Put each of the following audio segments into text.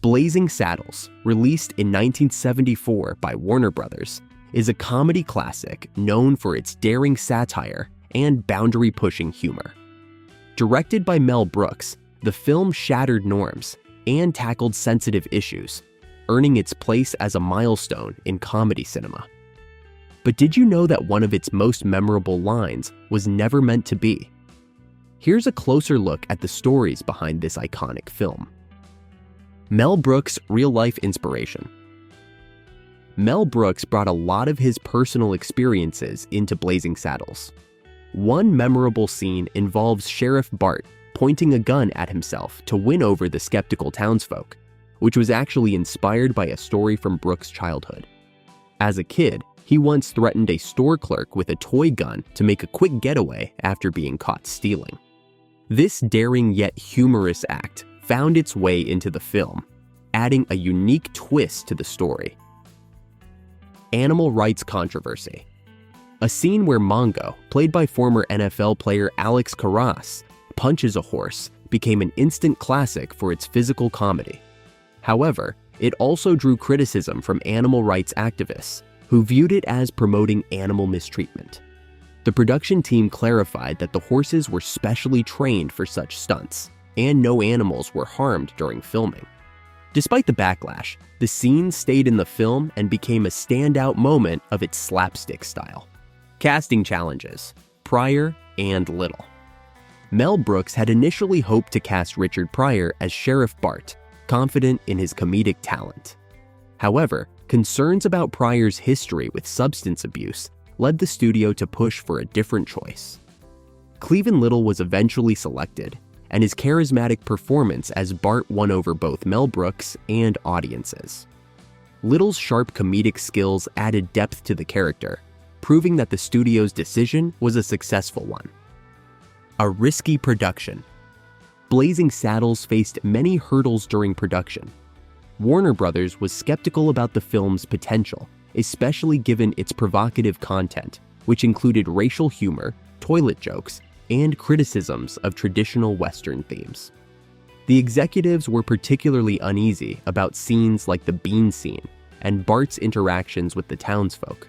Blazing Saddles, released in 1974 by Warner Brothers, is a comedy classic known for its daring satire and boundary-pushing humor. Directed by Mel Brooks, the film shattered norms and tackled sensitive issues, earning its place as a milestone in comedy cinema. But did you know that one of its most memorable lines was never meant to be? Here's a closer look at the stories behind this iconic film. Mel Brooks' real-life inspiration. Mel Brooks brought a lot of his personal experiences into Blazing Saddles. One memorable scene involves Sheriff Bart pointing a gun at himself to win over the skeptical townsfolk, which was actually inspired by a story from Brooks' childhood. As a kid, he once threatened a store clerk with a toy gun to make a quick getaway after being caught stealing. This daring yet humorous act found its way into the film, adding a unique twist to the story. Animal rights controversy. A scene where Mongo, played by former NFL player Alex Karras, punches a horse became an instant classic for its physical comedy. However, it also drew criticism from animal rights activists, who viewed it as promoting animal mistreatment. The production team clarified that the horses were specially trained for such stunts, and no animals were harmed during filming. Despite the backlash, the scene stayed in the film and became a standout moment of its slapstick style. Casting challenges: Pryor and Little. Mel Brooks had initially hoped to cast Richard Pryor as Sheriff Bart, confident in his comedic talent. However, concerns about Pryor's history with substance abuse led the studio to push for a different choice. Cleveland Little was eventually selected, and his charismatic performance as Bart won over both Mel Brooks and audiences. Little's sharp comedic skills added depth to the character, proving that the studio's decision was a successful one. A risky production. Blazing Saddles faced many hurdles during production. Warner Brothers was skeptical about the film's potential, especially given its provocative content, which included racial humor, toilet jokes, and criticisms of traditional Western themes. The executives were particularly uneasy about scenes like the bean scene and Bart's interactions with the townsfolk.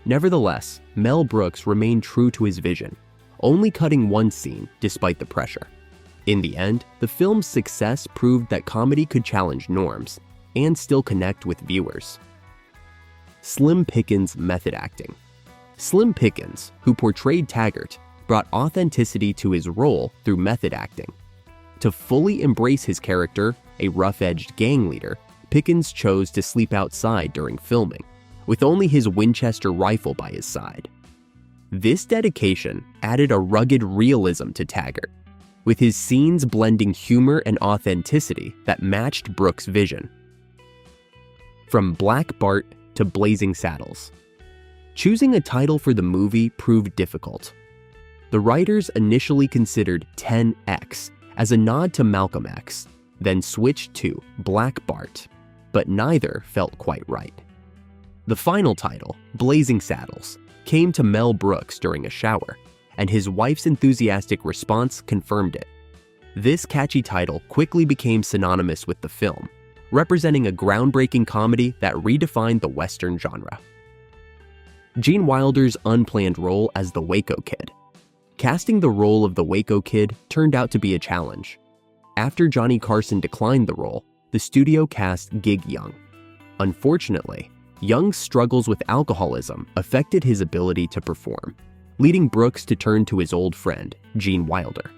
Nevertheless, Mel Brooks remained true to his vision, only cutting one scene despite the pressure. In the end, the film's success proved that comedy could challenge norms and still connect with viewers. Slim Pickens' method acting. Slim Pickens, who portrayed Taggart, brought authenticity to his role through method acting. To fully embrace his character, a rough-edged gang leader, Pickens chose to sleep outside during filming, with only his Winchester rifle by his side. This dedication added a rugged realism to Taggart, with his scenes blending humor and authenticity that matched Brooks' vision. From Black Bart to Blazing Saddles. Choosing a title for the movie proved difficult. The writers initially considered 10X as a nod to Malcolm X, then switched to Black Bart, but neither felt quite right. The final title, Blazing Saddles, came to Mel Brooks during a shower, and his wife's enthusiastic response confirmed it. This catchy title quickly became synonymous with the film, representing a groundbreaking comedy that redefined the Western genre. Gene Wilder's unplanned role as the Waco Kid. Casting the role of the Waco Kid turned out to be a challenge. After Johnny Carson declined the role, the studio cast Gig Young. Unfortunately, Young's struggles with alcoholism affected his ability to perform, leading Brooks to turn to his old friend, Gene Wilder.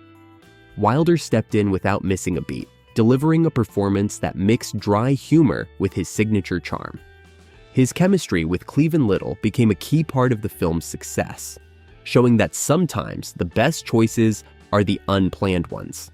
Wilder stepped in without missing a beat, delivering a performance that mixed dry humor with his signature charm. His chemistry with Cleveland Little became a key part of the film's success, showing that sometimes the best choices are the unplanned ones.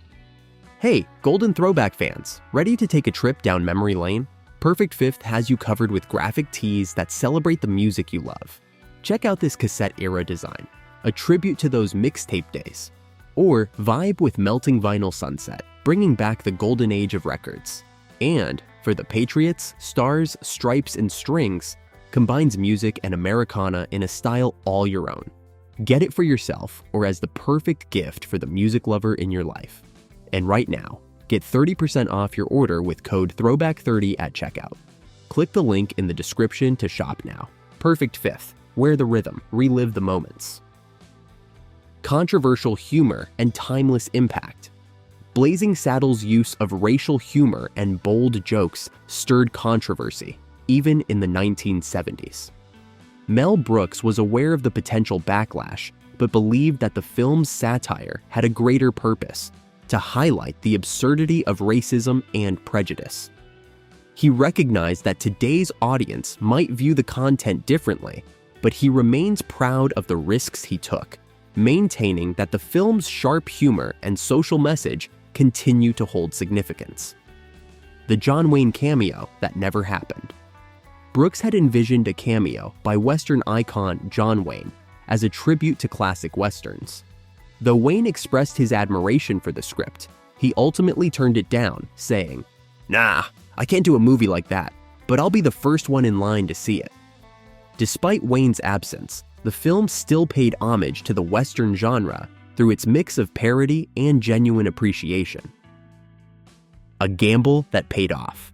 Hey, Golden Throwback fans, ready to take a trip down memory lane? Perfect Fifth has you covered with graphic tees that celebrate the music you love. Check out this cassette-era design, a tribute to those mixtape days. Or vibe with Melting Vinyl Sunset, bringing back the golden age of records. And, for the Patriots, Stars, Stripes, and Strings, combines music and Americana in a style all your own. Get it for yourself or as the perfect gift for the music lover in your life. And right now, Get 30% off your order with code THROWBACK30 at checkout. Click the link in the description to shop now. Perfect fifth. Wear the rhythm. Relive the moments. Controversial humor and timeless impact. Blazing Saddles' use of racial humor and bold jokes stirred controversy, even in the 1970s. Mel Brooks was aware of the potential backlash, but believed that the film's satire had a greater purpose: to highlight the absurdity of racism and prejudice. He recognized that today's audience might view the content differently, but he remains proud of the risks he took, maintaining that the film's sharp humor and social message continue to hold significance. The John Wayne cameo that never happened. Brooks had envisioned a cameo by Western icon John Wayne as a tribute to classic Westerns. Though Wayne expressed his admiration for the script, he ultimately turned it down, saying, "Nah, I can't do a movie like that, but I'll be the first one in line to see it." Despite Wayne's absence, the film still paid homage to the Western genre through its mix of parody and genuine appreciation. A gamble that paid off.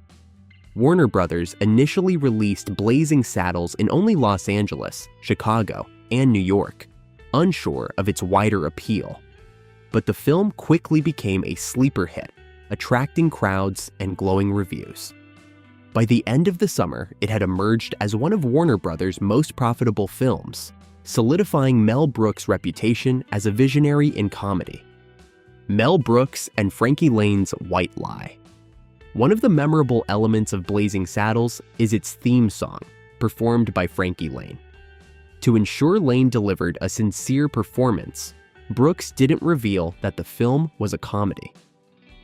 Warner Brothers initially released Blazing Saddles in only Los Angeles, Chicago, and New York, unsure of its wider appeal. But the film quickly became a sleeper hit, attracting crowds and glowing reviews. By the end of the summer, it had emerged as one of Warner Brothers' most profitable films, solidifying Mel Brooks' reputation as a visionary in comedy. Mel Brooks and Frankie Lane's White Lie. One of the memorable elements of Blazing Saddles is its theme song, performed by Frankie Lane. To ensure Lane delivered a sincere performance, Brooks didn't reveal that the film was a comedy.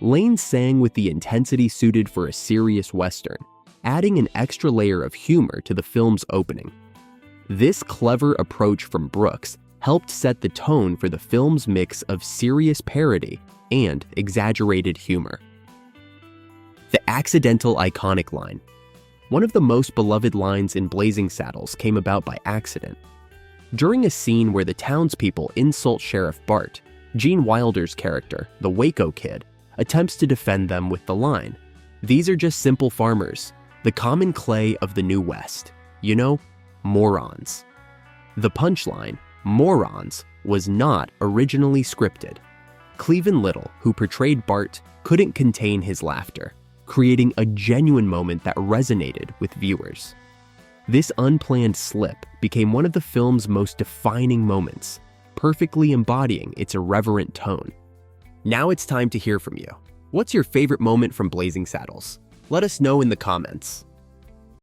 Lane sang with the intensity suited for a serious Western, adding an extra layer of humor to the film's opening. This clever approach from Brooks helped set the tone for the film's mix of serious parody and exaggerated humor. The accidental iconic line. One of the most beloved lines in Blazing Saddles came about by accident. During a scene where the townspeople insult Sheriff Bart, Gene Wilder's character, the Waco Kid, attempts to defend them with the line, "These are just simple farmers, the common clay of the New West. You know, morons." The punchline, "morons," was not originally scripted. Cleavin Little, who portrayed Bart, couldn't contain his laughter, creating a genuine moment that resonated with viewers. This unplanned slip became one of the film's most defining moments, perfectly embodying its irreverent tone. Now it's time to hear from you. What's your favorite moment from Blazing Saddles? Let us know in the comments.